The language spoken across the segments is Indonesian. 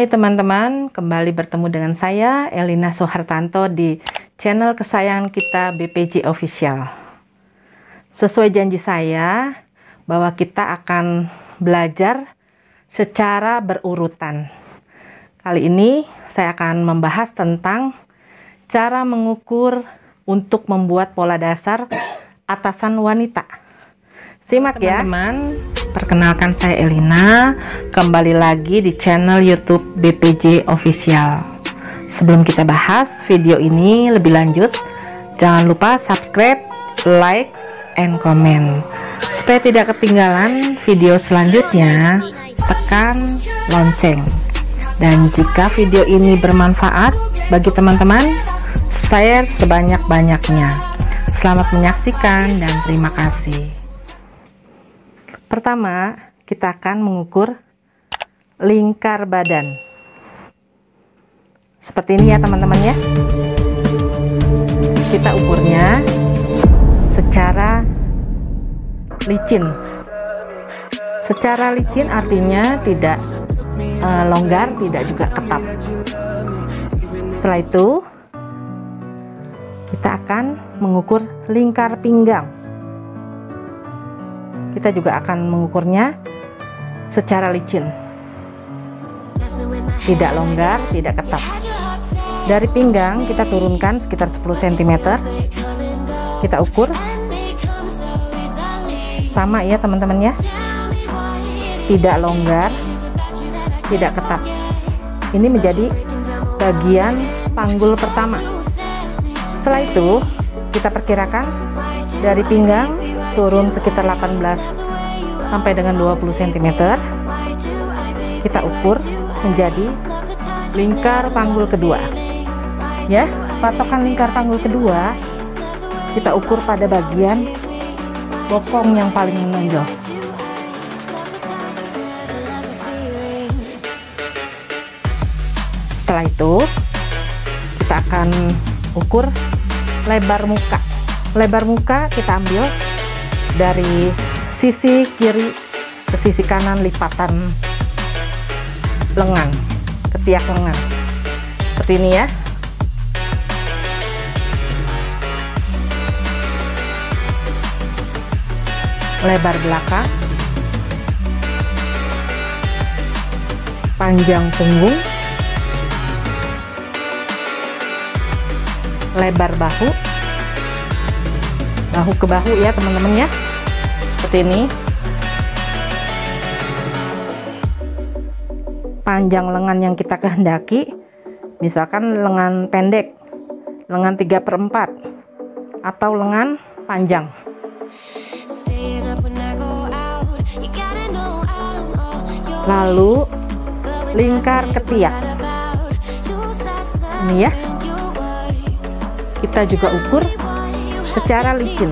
Hai teman-teman, kembali bertemu dengan saya Elina Soehartanto di channel kesayangan kita BPJ Official. Sesuai janji saya bahwa kita akan belajar secara berurutan. Kali ini saya akan membahas tentang cara mengukur untuk membuat pola dasar atasan wanita. Simak ya teman-teman. Perkenalkan saya Elina, kembali lagi di channel YouTube BPJ Official. Sebelum kita bahas video ini lebih lanjut, jangan lupa subscribe, like, and comment. Supaya tidak ketinggalan video selanjutnya, tekan lonceng. Dan jika video ini bermanfaat bagi teman-teman, share sebanyak-banyaknya. Selamat menyaksikan dan terima kasih. Pertama, kita akan mengukur lingkar badan. Seperti ini ya teman-teman ya. Kita ukurnya secara licin. Secara licin artinya tidak longgar, tidak juga ketat. Setelah itu, kita akan mengukur lingkar pinggang. Kita juga akan mengukurnya secara licin, tidak longgar, tidak ketat. Dari pinggang kita turunkan sekitar 10 cm. Kita ukur sama ya teman-teman ya, tidak longgar, tidak ketat. Ini menjadi bagian panggul pertama. Setelah itu kita perkirakan dari pinggang turun sekitar 18 sampai dengan 20 cm. Kita ukur menjadi lingkar panggul kedua. Ya, patokan lingkar panggul kedua kita ukur pada bagian bokong yang paling menonjol. Setelah itu kita akan ukur lebar muka. Lebar muka kita ambil dari sisi kiri ke sisi kanan lipatan lengan, ketiak lengan, seperti ini ya. Lebar belakang, panjang punggung, lebar bahu, bahu ke bahu ya teman-teman ya, seperti ini. Panjang lengan yang kita kehendaki, misalkan lengan pendek, lengan 3/4 atau lengan panjang. Lalu lingkar ketiak ini ya, kita juga ukur secara licin.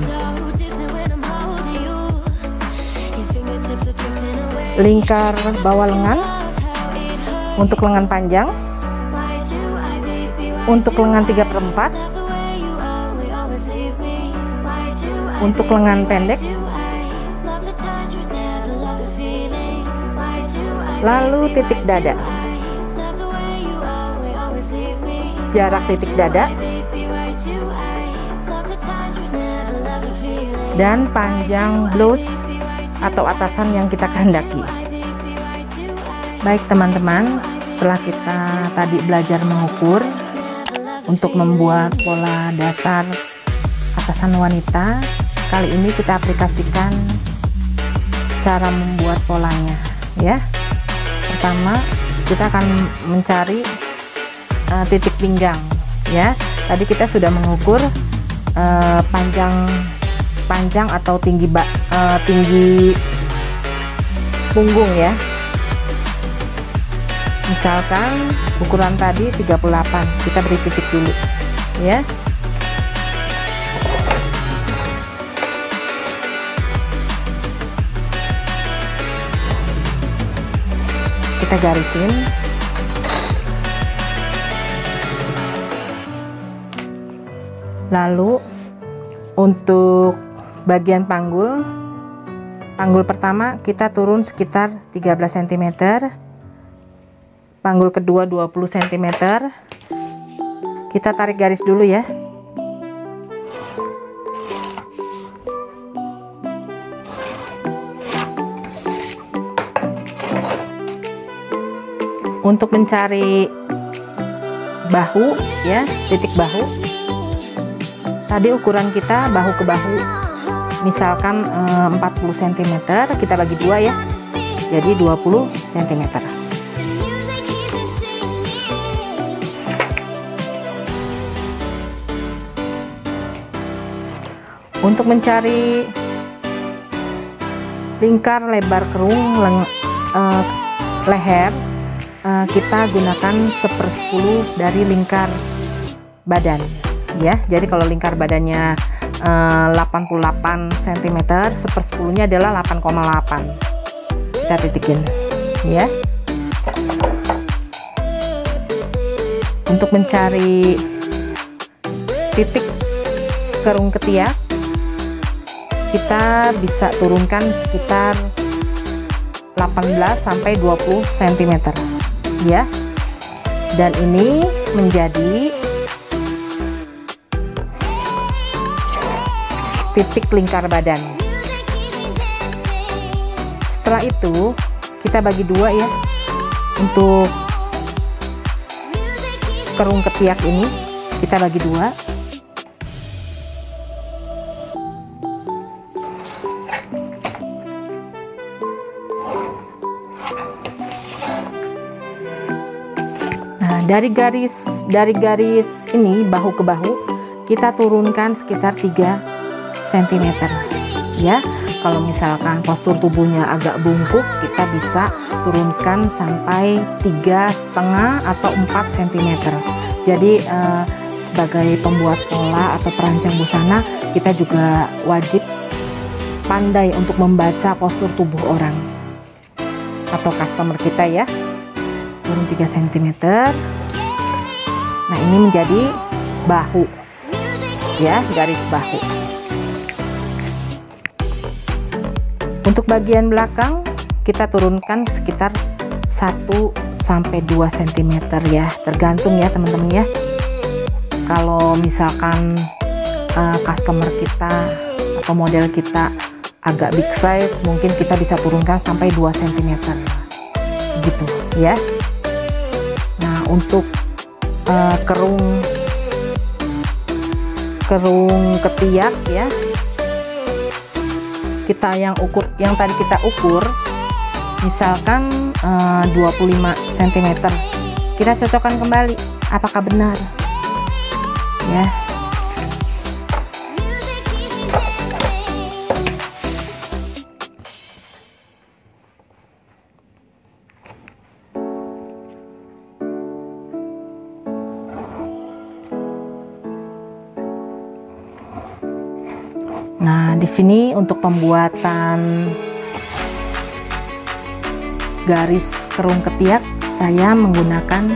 Lingkar bawah lengan untuk lengan panjang, untuk lengan 3/4, untuk lengan pendek, lalu titik dada, jarak titik dada, dan panjang blouse atau atasan yang kita kehendaki. Baik teman-teman, setelah kita tadi belajar mengukur untuk membuat pola dasar atasan wanita, kali ini kita aplikasikan cara membuat polanya ya. Pertama, kita akan mencari titik pinggang ya. Tadi kita sudah mengukur panjang atau tinggi punggung ya. Misalkan ukuran tadi 38, kita beri titik dulu ya. Kita garisin. Lalu untuk bagian panggul pertama kita turun sekitar 13 cm. panggul kedua 20 cm. Kita tarik garis dulu ya. Untuk mencari bahu ya, titik bahu. Tadi ukuran kita bahu ke bahu misalkan 40 cm, kita bagi dua ya. Jadi 20 cm. Untuk mencari lingkar lebar kerung leher, kita gunakan 1/10 dari lingkar badan ya. Jadi kalau lingkar badannya 88 cm, 1/10-nya adalah 8,8. Kita titikin ya. Untuk mencari titik kerung ketiak, kita bisa turunkan sekitar 18 sampai 20 cm ya. Dan ini menjadi titik lingkar badan. Setelah itu kita bagi dua ya. Untuk kerung ketiak ini kita bagi dua. Nah, dari garis ini bahu ke bahu kita turunkan sekitar 3 cm ya. Kalau misalkan postur tubuhnya agak bungkuk, kita bisa turunkan sampai 3,5 atau 4 cm. Jadi sebagai pembuat pola atau perancang busana, kita juga wajib pandai untuk membaca postur tubuh orang atau customer kita ya. Turun 3 cm. Nah, ini menjadi bahu ya, garis bahu. Untuk bagian belakang kita turunkan sekitar 1 sampai 2 cm ya, tergantung ya teman-teman ya. Kalau misalkan customer kita atau model kita agak big size, mungkin kita bisa turunkan sampai 2 cm gitu ya. Nah, untuk kerung ketiak ya, kita yang tadi kita ukur misalkan 25 cm, kita cocokkan kembali apakah benar ya. Nah, di sini untuk pembuatan garis kerung ketiak saya menggunakan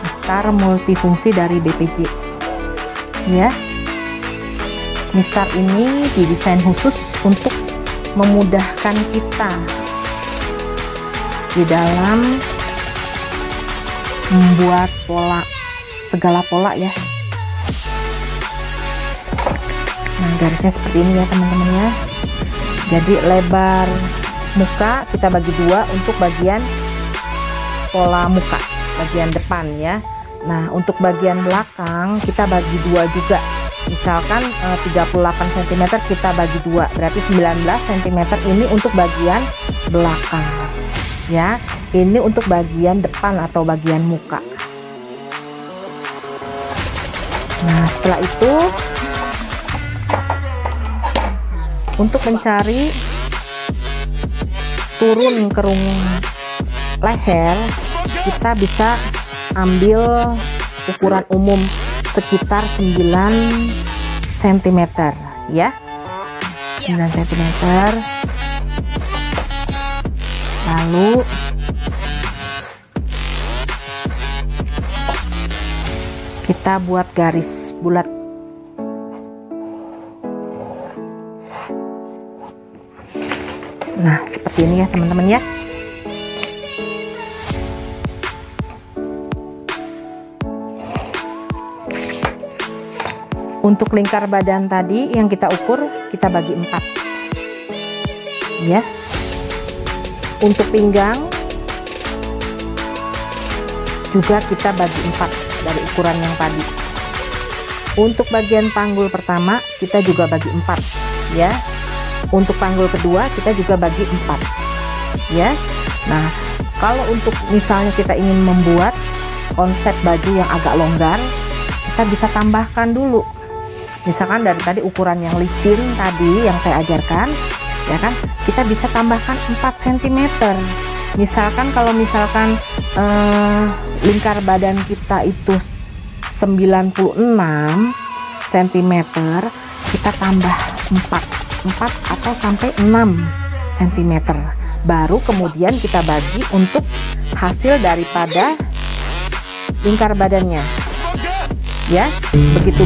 mistar multifungsi dari BPJ ya. Mistar ini didesain khusus untuk memudahkan kita di dalam membuat pola, segala pola ya. Nah, garisnya seperti ini ya teman-teman ya. Jadi lebar muka kita bagi dua untuk bagian pola muka, bagian depan ya. Nah, untuk bagian belakang kita bagi dua juga. Misalkan 38 cm kita bagi dua, berarti 19 cm ini untuk bagian belakang ya. Ini untuk bagian depan atau bagian muka. Nah, setelah itu untuk mencari turun kerung leher, kita bisa ambil ukuran umum sekitar 9 cm ya. 9 cm. Lalu kita buat garis bulat. Nah, seperti ini ya teman-teman ya. Untuk lingkar badan tadi yang kita ukur, kita bagi 4 ya. Untuk pinggang juga kita bagi 4 dari ukuran yang tadi. Untuk bagian panggul pertama kita juga bagi 4 ya. Untuk panggul kedua kita juga bagi 4 ya. Nah, kalau untuk misalnya kita ingin membuat konsep baju yang agak longgar, kita bisa tambahkan dulu. Misalkan dari tadi ukuran yang licin tadi yang saya ajarkan, ya kan, kita bisa tambahkan 4 cm. Misalkan kalau misalkan lingkar badan kita itu 96 cm, kita tambah 4 atau sampai 6 cm. Baru kemudian kita bagi untuk hasil daripada lingkar badannya. Ya, begitu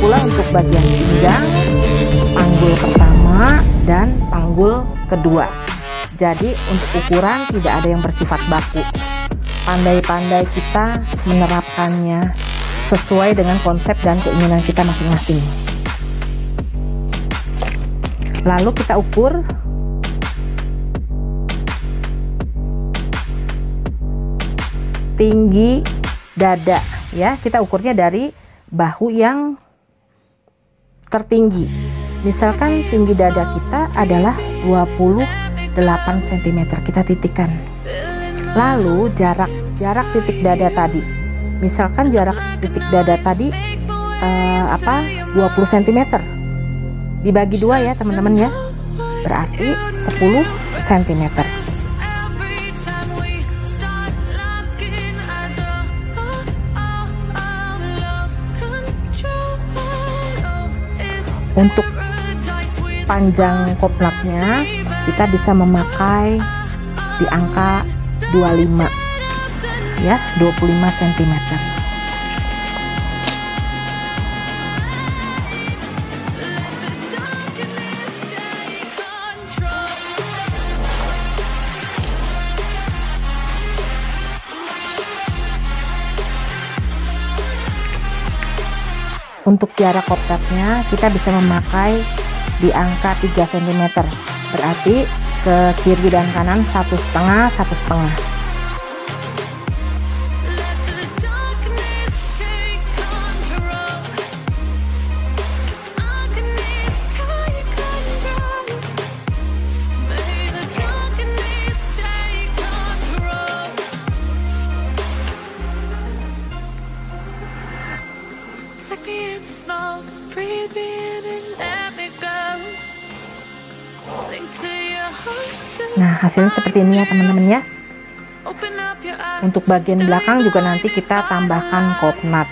pula untuk bagian pinggang, panggul pertama dan panggul kedua. Jadi untuk ukuran tidak ada yang bersifat baku. Pandai-pandai kita menerapkannya sesuai dengan konsep dan keinginan kita masing-masing. Lalu kita ukur tinggi dada ya. Kita ukurnya dari bahu yang tertinggi. Misalkan tinggi dada kita adalah 28 cm, kita titikkan. Lalu jarak titik dada tadi, misalkan jarak titik dada tadi 20 cm, dibagi 2 ya teman-teman ya, berarti 10 cm. Untuk panjang kopnatnya kita bisa memakai di angka 25 ya, 25 cm. Untuk jarak kopnatnya kita bisa memakai di angka 3 cm, berarti ke kiri dan kanan 1,5 1,5. Nah, hasilnya seperti ini ya teman-teman ya. Untuk bagian belakang juga nanti kita tambahkan kopnat.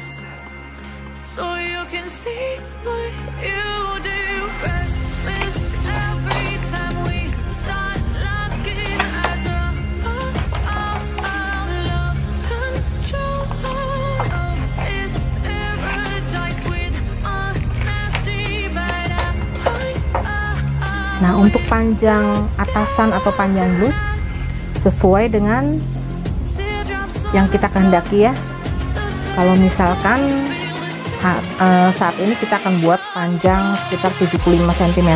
Nah, untuk panjang atasan atau panjang blus sesuai dengan yang kita kehendaki ya. Kalau misalkan saat ini kita akan buat panjang sekitar 75 cm.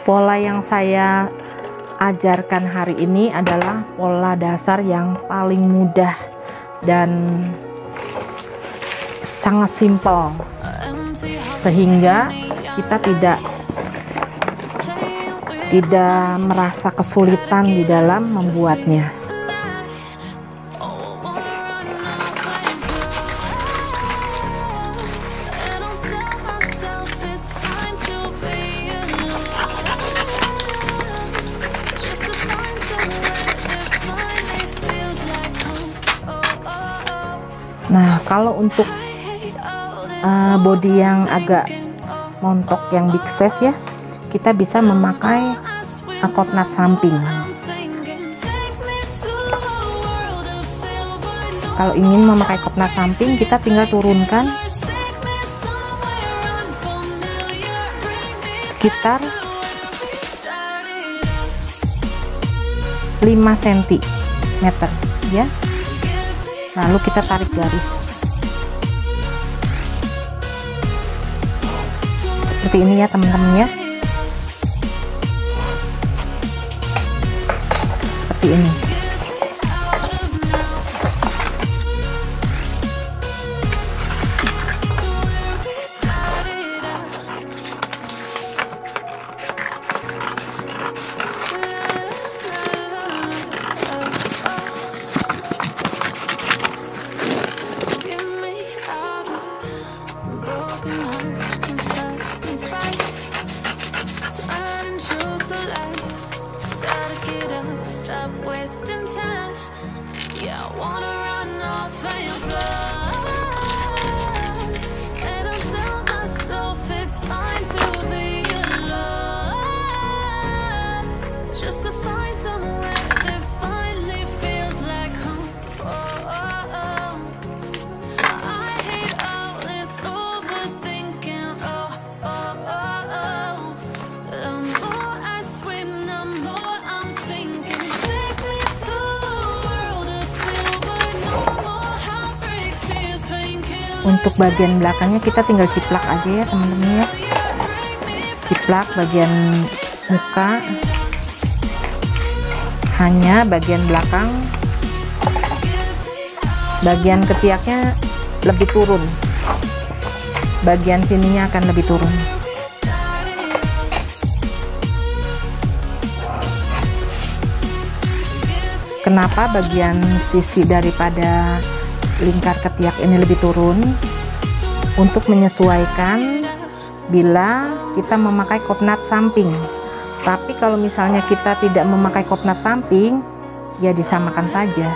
Pola yang saya ajarkan hari ini adalah pola dasar yang paling mudah dan sangat simpel, sehingga kita tidak merasa kesulitan di dalam membuatnya. Nah, kalau untuk body yang agak montok, yang big size ya, kita bisa memakai kopnat samping. Kalau ingin memakai kopnat samping, kita tinggal turunkan sekitar 5 cm ya, lalu kita tarik garis seperti ini ya teman-teman ya, seperti ini. Untuk bagian belakangnya kita tinggal ciplak aja ya teman-teman ya, ciplak bagian muka, hanya bagian belakang, bagian ketiaknya lebih turun, bagian sininya akan lebih turun. Kenapa bagian sisi daripada lingkar ketiak ini lebih turun? Untuk menyesuaikan bila kita memakai kopnat samping. Tapi kalau misalnya kita tidak memakai kopnat samping, ya disamakan saja,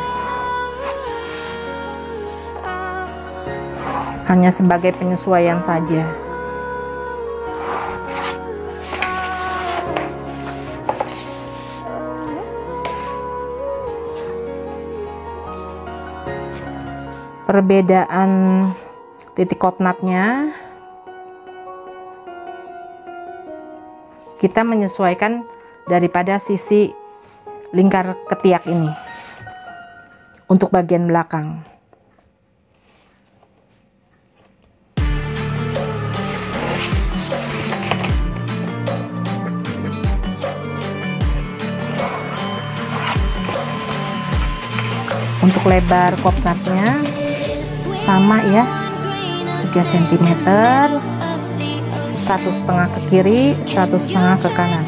hanya sebagai penyesuaian saja. Perbedaan titik kopnatnya kita menyesuaikan daripada sisi lingkar ketiak ini untuk bagian belakang. Untuk lebar kopnatnya sama ya, 3 cm, 1,5 ke kiri, 1,5 ke kanan.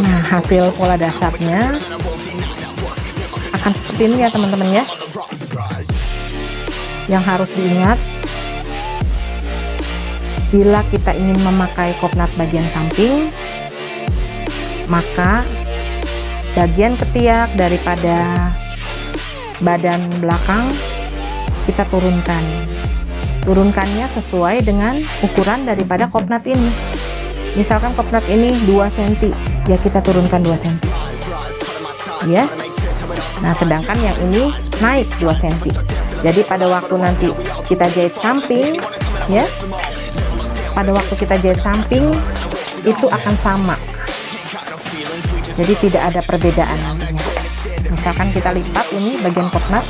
Nah, hasil pola dasarnya akan seperti ini ya teman-teman ya. Yang harus diingat, bila kita ingin memakai kopnat bagian samping, maka bagian ketiak daripada badan belakang kita turunkan. Turunkannya sesuai dengan ukuran daripada kopnat ini. Misalkan kopnat ini 2 cm, ya kita turunkan 2 cm ya. Nah, sedangkan yang ini naik 2 cm. Jadi pada waktu nanti kita jahit samping ya, pada waktu kita jahit samping itu akan sama, jadi tidak ada perbedaan nantinya. Misalkan kita lipat ini bagian kopnat,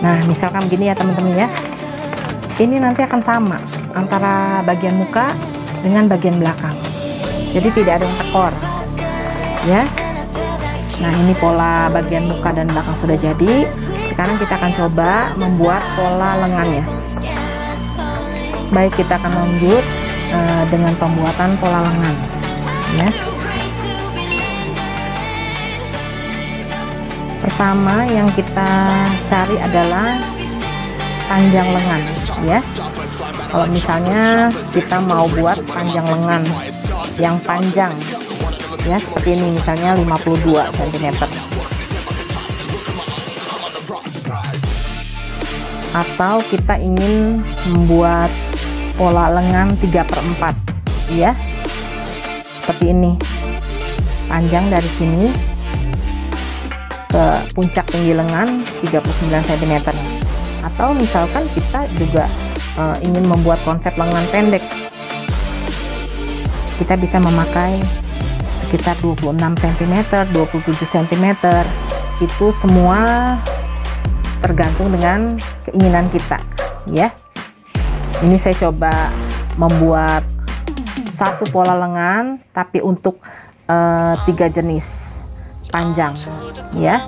nah misalkan begini ya teman-teman ya, ini nanti akan sama antara bagian muka dengan bagian belakang, jadi tidak ada yang tekor ya. Nah, ini pola bagian muka dan belakang sudah jadi. Sekarang kita akan coba membuat pola lengannya. Baik, kita akan lanjut dengan pembuatan pola lengan ya. Pertama yang kita cari adalah panjang lengan ya. Kalau misalnya kita mau buat panjang lengan yang panjang ya, seperti ini misalnya 52 cm, atau kita ingin membuat pola lengan 3/4 ya, seperti ini, panjang dari sini ke puncak tinggi lengan 39 cm. Atau misalkan kita juga ingin membuat konsep lengan pendek, kita bisa memakai sekitar 26 cm, 27 cm. Itu semua tergantung dengan keinginan kita ya. Ini saya coba membuat satu pola lengan tapi untuk 3 jenis panjang ya.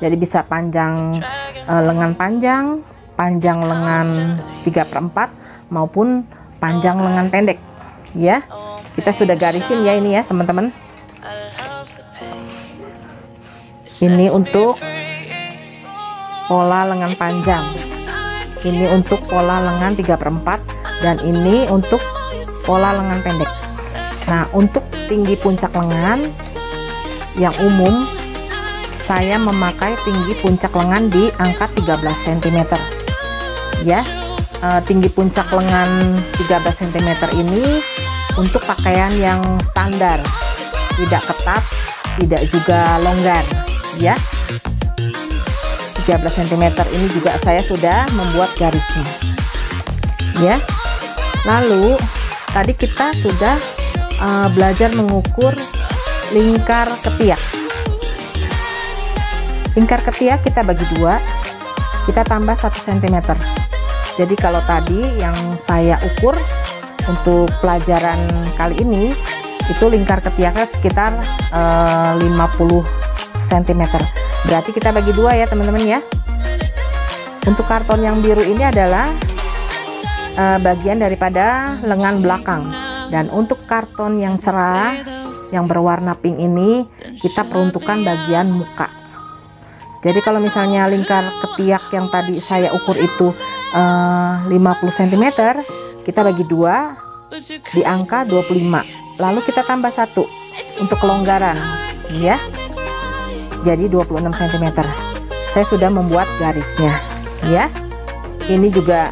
Jadi bisa panjang lengan panjang, panjang lengan 3/4 maupun panjang lengan pendek ya. Kita sudah garisin ya ini ya teman-teman. Ini untuk pola lengan panjang, ini untuk pola lengan 3/4, dan ini untuk pola lengan pendek. Nah, untuk tinggi puncak lengan yang umum, saya memakai tinggi puncak lengan di angka 13 cm ya. Tinggi puncak lengan 13 cm ini untuk pakaian yang standar, tidak ketat, tidak juga longgar ya. 13 cm ini juga saya sudah membuat garisnya ya. Lalu tadi kita sudah belajar mengukur lingkar ketiak. Lingkar ketiak kita bagi 2, kita tambah 1 cm. Jadi kalau tadi yang saya ukur untuk pelajaran kali ini itu lingkar ketiaknya sekitar 50 cm. Berarti kita bagi 2 ya teman-teman ya. Untuk karton yang biru ini adalah bagian daripada lengan belakang, dan untuk karton yang cerah yang berwarna pink ini kita peruntukkan bagian muka. Jadi kalau misalnya lingkar ketiak yang tadi saya ukur itu 50 cm, kita bagi 2 di angka 25, lalu kita tambah 1 untuk kelonggaran ya. Jadi 26 cm. Saya sudah membuat garisnya ya. Ini juga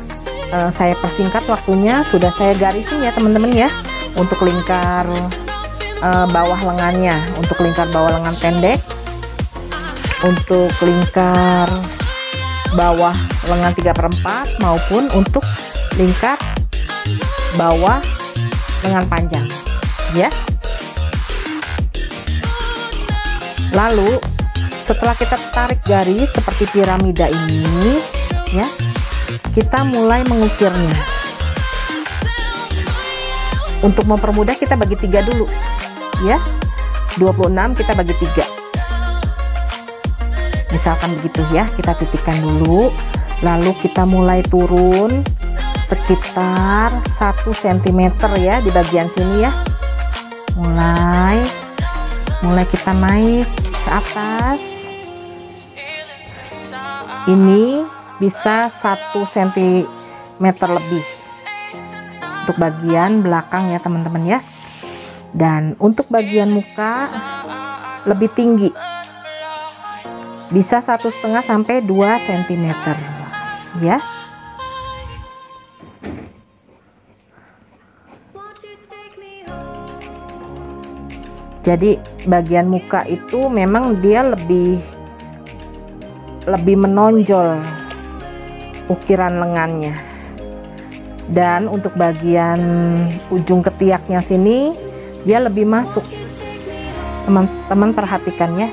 saya persingkat waktunya, sudah saya garisin ya teman-teman ya. Untuk lingkar bawah lengannya, untuk lingkar bawah lengan pendek, untuk lingkar bawah lengan 3/4 maupun untuk lingkar bawah lengan panjang ya. Lalu setelah kita tarik garis seperti piramida ini ya, kita mulai mengukirnya. Untuk mempermudah kita bagi 3 dulu ya. 26 kita bagi 3, misalkan begitu ya. Kita titikkan dulu, lalu kita mulai turun sekitar 1 cm ya di bagian sini ya. Mulai kita naik ke atas. Ini bisa 1 cm lebih untuk bagian belakang ya teman-teman ya. Dan untuk bagian muka lebih tinggi, bisa 1,5 sampai 2 cm ya. Jadi bagian muka itu memang dia lebih menonjol ukiran lengannya. Dan untuk bagian ujung ketiaknya sini dia lebih masuk. Teman-teman perhatikan ya,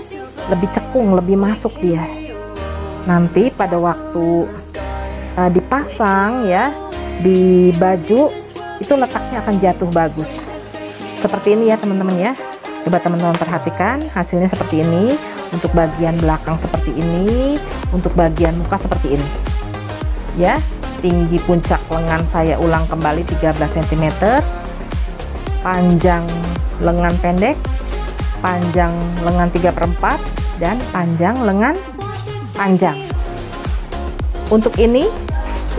lebih cekung, lebih masuk dia. Nanti pada waktu dipasang ya di baju itu letaknya akan jatuh bagus. Seperti ini ya teman-teman ya. Coba teman-teman perhatikan hasilnya seperti ini. untuk bagian belakang seperti ini, untuk bagian muka seperti ini ya. Tinggi puncak lengan saya ulang kembali 13 cm, panjang lengan pendek, panjang lengan 3/4, dan panjang lengan panjang. Untuk ini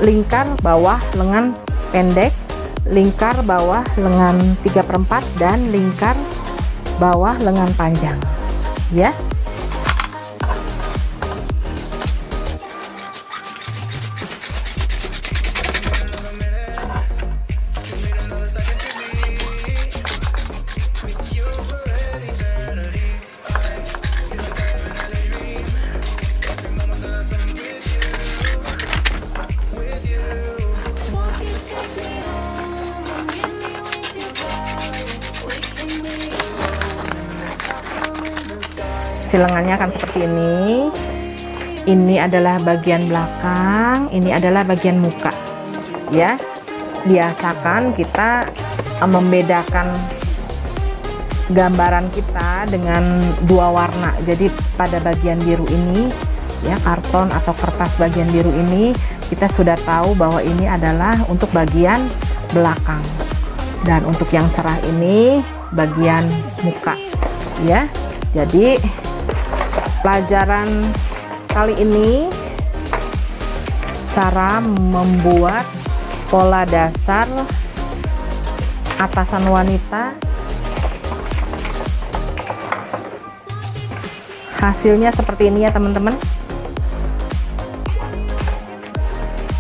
lingkar bawah lengan pendek, lingkar bawah lengan 3/4, dan lingkar bawah lengan panjang ya. Lengannya akan seperti ini. Ini adalah bagian belakang, ini adalah bagian muka ya. Biasakan kita membedakan gambaran kita dengan dua warna. Jadi pada bagian biru ini ya, karton atau kertas bagian biru ini, kita sudah tahu bahwa ini adalah untuk bagian belakang, dan untuk yang cerah ini bagian muka ya. Jadi pelajaran kali ini cara membuat pola dasar atasan wanita. Hasilnya seperti ini ya teman-teman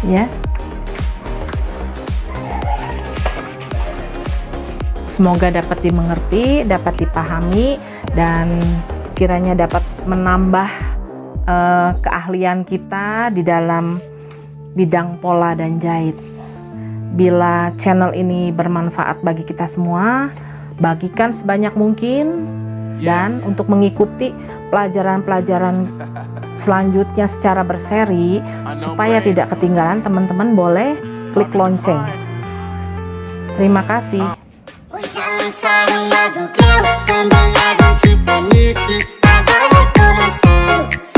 ya. Semoga dapat dimengerti, dapat dipahami, dan kiranya dapat menambah keahlian kita di dalam bidang pola dan jahit. Bila channel ini bermanfaat bagi kita semua, bagikan sebanyak mungkin, dan untuk mengikuti pelajaran-pelajaran selanjutnya secara berseri supaya tidak ketinggalan, teman-teman boleh klik lonceng. Terima kasih. Quando eu não te permite, agora eu tô lançando.